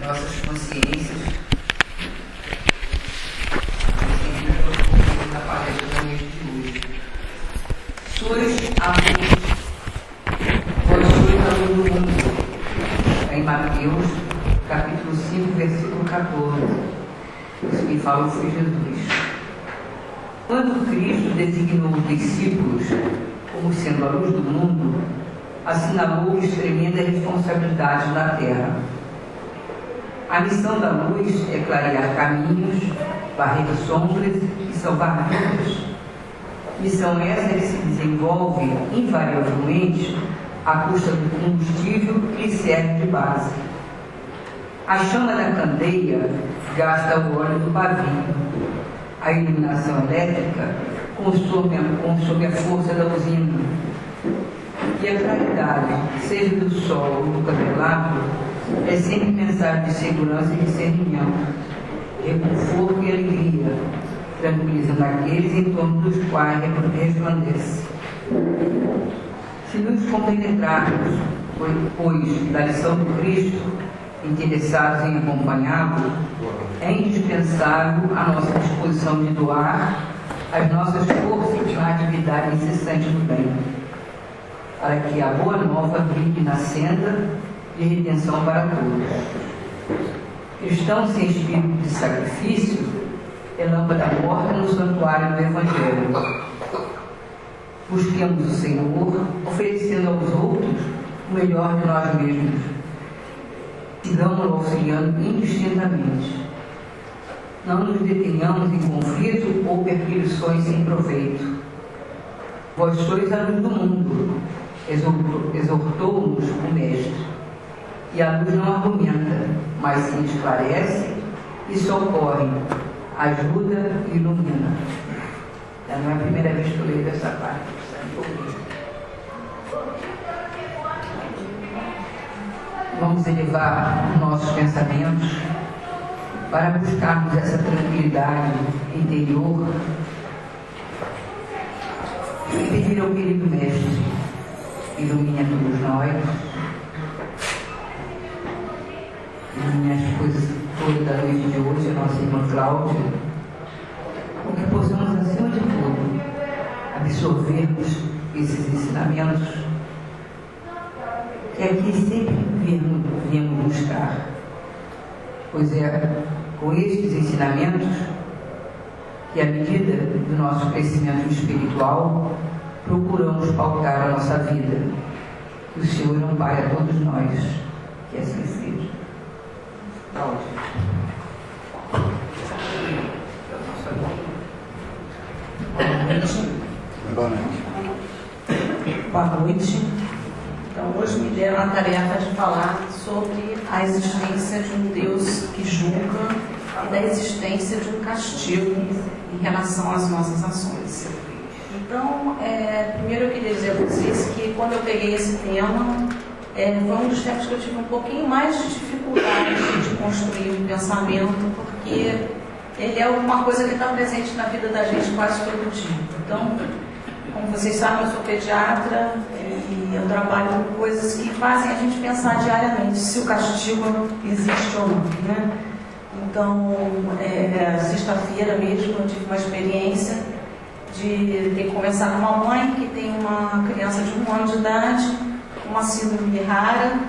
nossas consciências na palestra da noite de hoje. Sois a luz, vós sois a luz do mundo. Em Mateus, capítulo 5, versículo 14. Isso que falou foi Jesus. Quando Cristo designou os discípulos como sendo a luz do mundo, assinalou-lhes tremenda responsabilidade na terra. A missão da luz é clarear caminhos, varrer sombras e salvar vidas. Missão essa que se desenvolve invariavelmente à custa do combustível que lhe serve de base. A chama da candeia gasta o óleo do pavio. A iluminação elétrica consome a força da usina. E a claridade, seja do sol ou do candelabro, é sempre mensagem de segurança e discernimento, reconforto e alegria, tranquilizando aqueles em torno dos quais resplandece. Se nos compenetrarmos, pois, da lição do Cristo, interessados em acompanhá-lo, é indispensável a nossa disposição de doar as nossas forças na atividade incessante do bem, para que a boa nova brilhe na senda de redenção para todos. Cristão sem espírito de sacrifício é lâmpada morta no santuário do Evangelho. Busquemos o Senhor, oferecendo aos outros o melhor de nós mesmos. Sigamos-lo auxiliando indistintamente. Não nos detenhamos em conflito ou perquisições sem proveito. Vós sois a luz do mundo, exortou-nos o Mestre. E a luz não argumenta, mas se esclarece e socorre, ajuda e ilumina. Não é a primeira vez que eu leio essa parte. Vamos elevar nossos pensamentos para buscarmos essa tranquilidade interior e pedir ao querido Mestre, ilumine a todos nós, ilumine as coisas todas da noite de hoje, a nossa irmã Cláudia, para que possamos, acima de tudo, absorvermos esses ensinamentos que aqui sempre viemos buscar, pois é com estes ensinamentos que, à medida do nosso crescimento espiritual, procuramos pautar a nossa vida. Que o Senhor ampare a todos nós, que assim seja. Boa noite. Boa noite. Então, hoje me deram a tarefa de falar sobre a existência de um Deus que julga e da existência de um castigo em relação às nossas ações. Então, primeiro eu queria dizer a vocês que quando eu peguei esse tema, foi um dos tempos que eu tive um pouquinho mais de dificuldade de construir um pensamento, porque ele é uma coisa que está presente na vida da gente quase todo dia. Então, como vocês sabem, eu sou pediatra e eu trabalho com coisas que fazem a gente pensar diariamente se o castigo existe ou não, né? Então, sexta-feira mesmo eu tive uma experiência de ter que conversar com uma mãe que tem uma criança de 1 ano de idade, com uma síndrome rara,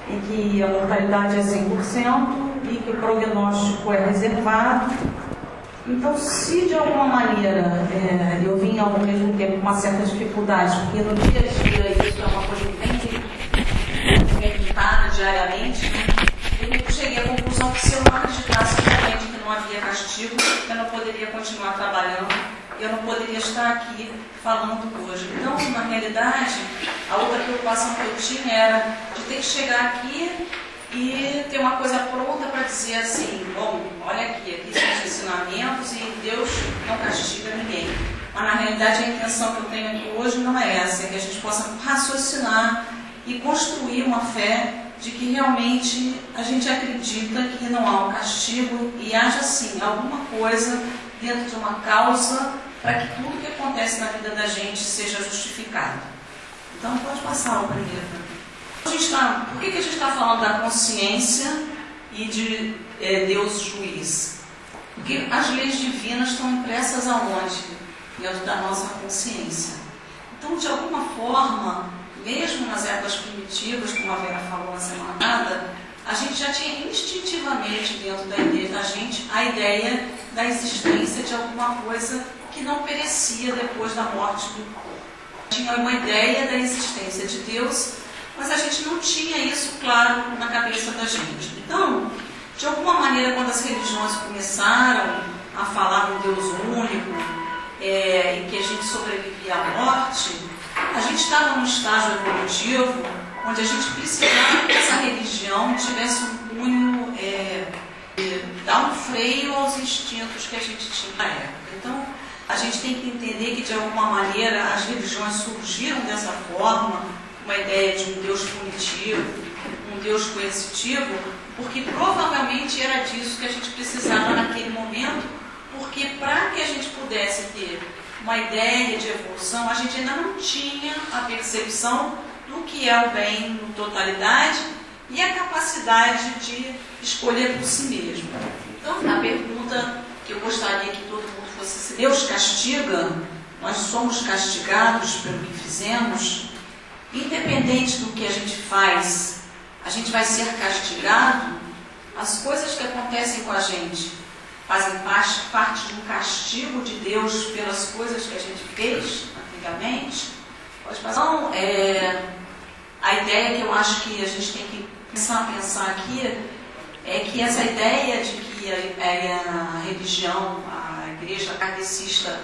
e que a mortalidade é 100% e que o prognóstico é reservado. Então, se de alguma maneira eu vim ao mesmo tempo com uma certa dificuldade, porque no dia a dia isso é uma coisa que vem pintada diariamente, eu cheguei à conclusão que se eu não acreditasse realmente que não havia castigo, eu não poderia continuar trabalhando, eu não poderia estar aqui falando hoje. Então, na realidade, a outra preocupação que eu tinha era de ter que chegar aqui e ter uma coisa pronta para dizer assim, bom, olha aqui são os ensinamentos e Deus não castiga ninguém. Mas na realidade a intenção que eu tenho aqui hoje não é essa, é que a gente possa raciocinar e construir uma fé de que realmente a gente acredita que não há um castigo e haja sim alguma coisa dentro de uma causa para que tudo que acontece na vida da gente seja justificado. Então pode passar o primeiro. Por que a gente está falando da consciência e de Deus juiz. Porque as leis divinas estão impressas aonde? Dentro da nossa consciência. Então, de alguma forma, mesmo nas épocas primitivas, como a Vera falou na semana passada, a gente já tinha instintivamente dentro da gente a ideia da existência de alguma coisa que não perecia depois da morte do corpo. Tinha uma ideia da existência de Deus, mas a gente não tinha isso claro na cabeça da gente. Então, de alguma maneira, quando as religiões começaram a falar de um Deus único, em que a gente sobrevivia à morte, a gente estava num estágio evolutivo onde a gente precisava que essa religião tivesse um cunho, dar um freio aos instintos que a gente tinha na época. Então, a gente tem que entender que, de alguma maneira, as religiões surgiram dessa forma, uma ideia de um Deus punitivo, um Deus coercitivo, porque provavelmente era disso que a gente precisava naquele momento, porque para que a gente pudesse ter uma ideia de evolução, a gente ainda não tinha a percepção do que é o bem na totalidade e a capacidade de escolher por si mesmo. Então, a pergunta que eu gostaria que todo mundo fosse: se Deus castiga, nós somos castigados pelo que fizemos, independente do que a gente faz, a gente vai ser castigado? As coisas que acontecem com a gente fazem parte de um castigo de Deus pelas coisas que a gente fez antigamente? Pode passar. Então, a ideia que eu acho que a gente tem que começar a pensar aqui é que essa ideia de que a religião, a igreja kardecista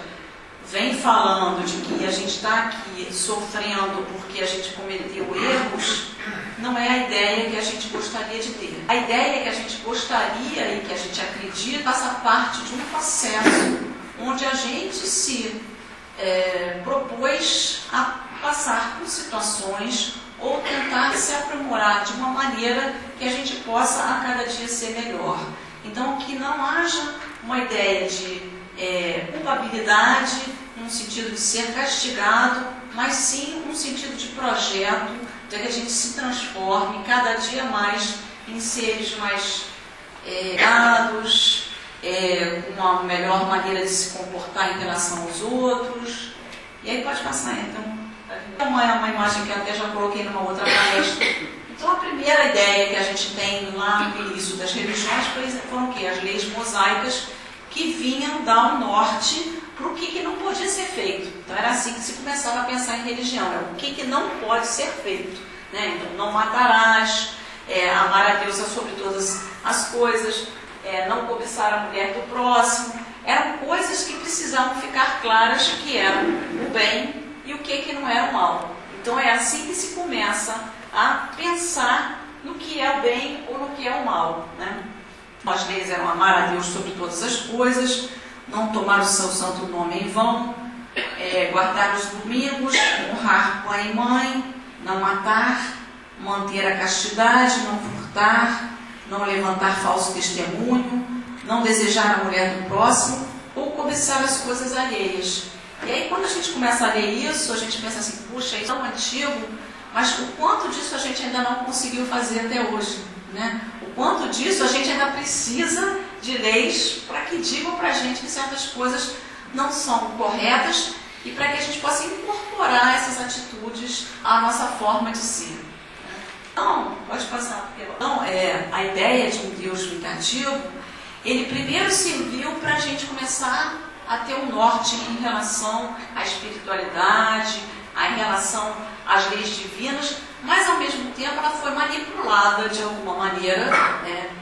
vem falando de que a gente está aqui sofrendo porque a gente cometeu erros, não é a ideia que a gente gostaria de ter. A ideia que a gente gostaria e que a gente acredita passa parte de um processo onde a gente se propôs a passar por situações ou tentar se aprimorar de uma maneira que a gente possa a cada dia ser melhor. Então, que não haja uma ideia de culpabilidade, no sentido de ser castigado, mas sim um sentido de projeto, de que a gente se transforme cada dia mais em seres mais dados, com uma melhor maneira de se comportar em relação aos outros. E aí pode passar, então. Uma imagem que eu até já coloquei numa outra palestra. Então, a primeira ideia que a gente tem lá no início das religiões foram o quê? As leis mosaicas, que vinham dar um norte para o que não podia ser feito. Então, era assim que se começava a pensar em religião: o que não pode ser feito, né? Então, não matarás, amar a Deus sobre todas as coisas, não cobiçar a mulher do próximo. Eram coisas que precisavam ficar claras, que eram o bem e o que não era o mal. Então, é assim que se começa a pensar no que é o bem ou no que é o mal, né? As leis eram amar a Deus sobre todas as coisas, não tomar o seu santo nome em vão, guardar os domingos, honrar pai e mãe, não matar, manter a castidade, não furtar, não levantar falso testemunho, não desejar a mulher do próximo ou cobiçar as coisas alheias. E aí, quando a gente começa a ler isso, a gente pensa assim: puxa, isso é tão antigo, mas o quanto disso a gente ainda não conseguiu fazer até hoje, né? O quanto disso a gente ainda precisa de leis para que digam para a gente que certas coisas não são corretas e para que a gente possa incorporar essas atitudes à nossa forma de ser. Então, pode passar. Então, a ideia de um Deus vingativo, ele primeiro serviu para a gente começar a ter um norte em relação à espiritualidade, em relação às leis divinas, mas ao mesmo tempo ela foi manipulada de alguma maneira,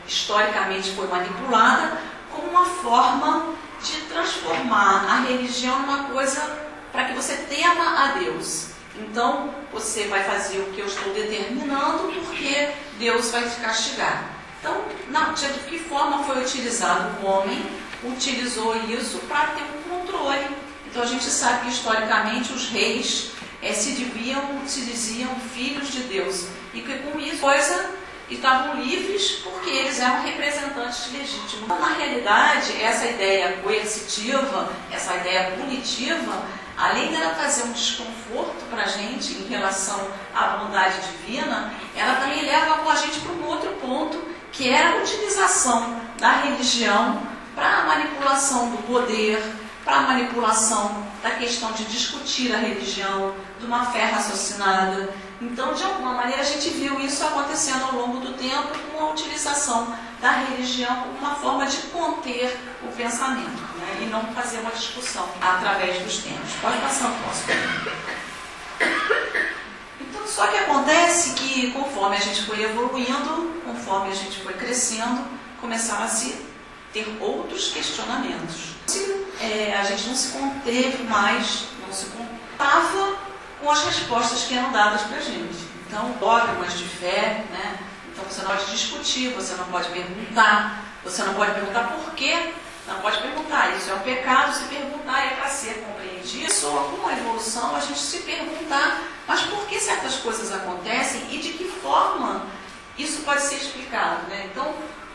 historicamente foi manipulada como uma forma de transformar a religião numa coisa para que você tema a Deus. Então, você vai fazer o que eu estou determinando porque Deus vai te castigar. Então, de que forma foi utilizado? O homem utilizou isso para ter um controle. Então, a gente sabe que historicamente os reis se diziam filhos de Deus, e que com isso estavam livres porque eles eram representantes legítimos. Então, na realidade, essa ideia coercitiva, essa ideia punitiva, além dela trazer um desconforto para a gente em relação à bondade divina, ela também leva a gente para um outro ponto, que é a utilização da religião para a manipulação do poder, para a manipulação da questão de discutir a religião, de uma fé raciocinada. Então, de alguma maneira, a gente viu isso acontecendo ao longo do tempo com a utilização da religião como uma forma de conter o pensamento, né? E não fazer uma discussão através dos tempos. Pode passar o próximo. Então, só que acontece que conforme a gente foi evoluindo, conforme a gente foi crescendo, começaram a se ter outros questionamentos. A gente não se conteve mais, não se contava com as respostas que eram dadas para a gente. Então, dogmas de fé, né? Então você não pode discutir, você não pode perguntar por quê, não pode perguntar, isso é um pecado, se perguntar é para ser compreendido. Isso, alguma evolução, a gente se perguntar, mas por que certas coisas acontecem e de que forma isso pode ser explicado, né? Então,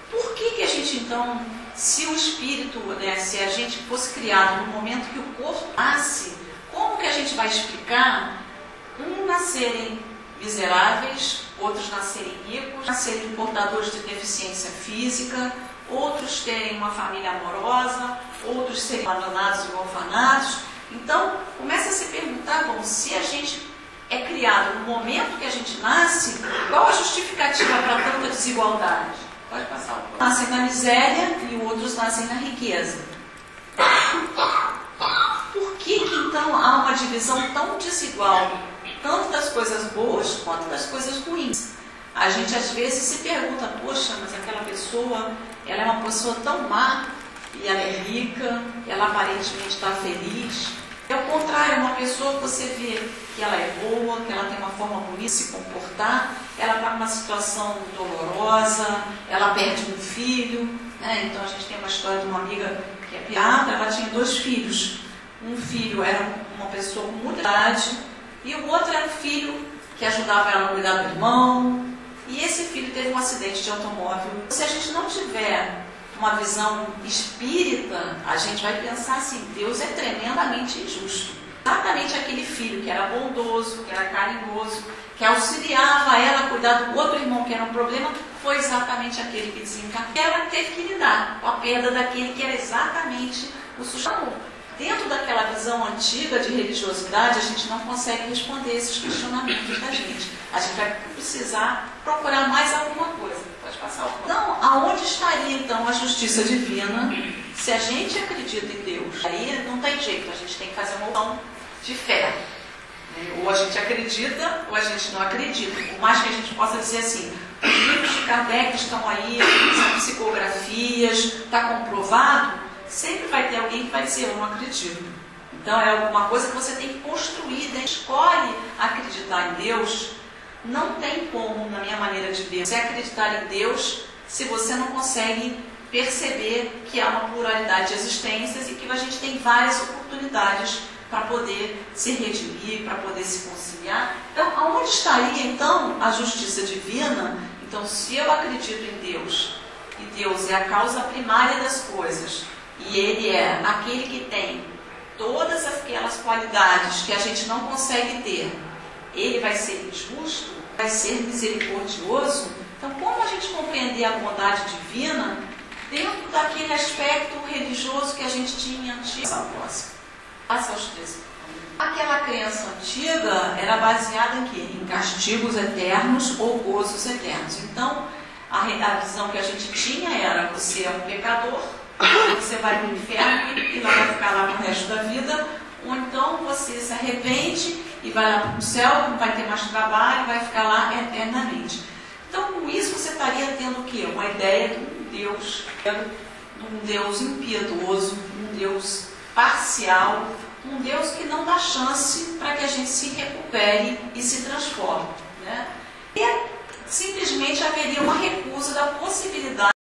por que a gente então, se o espírito, né, se a gente fosse criado no momento que o corpo nasce, como que a gente vai explicar nascerem miseráveis, outros nascerem ricos, nascerem portadores de deficiência física, outros terem uma família amorosa, outros serem abandonados e orfanados? Então, começa a se perguntar, bom, se a gente é criado no momento que a gente nasce, qual a justificativa para tanta desigualdade? Pode passar o próximo. Nascem na miséria e outros nascem na riqueza. Por que então há uma divisão tão desigual, tanto das coisas boas quanto das coisas ruins? A gente às vezes se pergunta, poxa, mas aquela pessoa, ela é uma pessoa tão má, e ela é rica, ela aparentemente está feliz. É o contrário, uma pessoa que você vê que ela é boa, que ela tem uma forma bonita de se comportar, ela está numa situação dolorosa, ela perde um filho, né? Então a gente tem uma história de uma amiga que é pediatra, ela tinha 2 filhos. Um filho era uma pessoa com muita idade e o outro era um filho que ajudava ela a cuidar do irmão, e esse filho teve um acidente de automóvel. Se a gente não tiver uma visão espírita, a gente vai pensar assim, Deus é tremendamente injusto. Exatamente aquele filho que era bondoso, que era carinhoso, que auxiliava ela a cuidar do outro irmão que era um problema, foi exatamente aquele que desencarnou. Ela teve que lidar com a perda daquele que era exatamente o sustento. Dentro daquela visão antiga de religiosidade, a gente não consegue responder esses questionamentos da gente. A gente vai precisar procurar mais alguma coisa. Pode passar o próximo. Então, aonde estaria então a justiça divina se a gente acredita em Deus? Aí não tem jeito, a gente tem que fazer uma opção de fé. Ou a gente acredita, ou a gente não acredita. Por mais que a gente possa dizer assim, os livros de Kardec estão aí, são psicografias, está comprovado, sempre vai ter alguém que vai dizer, eu não acredito. Então é alguma coisa que você tem que construir, né? Escolhe acreditar em Deus. Não tem como, na minha maneira de ver, você acreditar em Deus se você não consegue perceber que há uma pluralidade de existências e que a gente tem várias oportunidades para poder se redimir, para poder se conciliar. Então, aonde estaria então a justiça divina? Então, se eu acredito em Deus, e Deus é a causa primária das coisas, e Ele é aquele que tem todas aquelas qualidades que a gente não consegue ter, Ele vai ser justo, vai ser misericordioso. Então, como a gente compreender a bondade divina dentro daquele aspecto religioso que a gente tinha antes? Passa aos 13. Aquela crença antiga era baseada em quê? Em castigos eternos ou gozos eternos. Então, a visão que a gente tinha era, você é um pecador, você vai para o inferno e lá vai ficar lá no resto da vida, ou então você se arrepende e vai lá para o céu, não vai ter mais trabalho, vai ficar lá eternamente. Então, com isso, você estaria tendo o quê? Uma ideia de um Deus impiedoso, um Deus parcial, um Deus que não dá chance para que a gente se recupere e se transforme, né? E simplesmente haveria uma recusa da possibilidade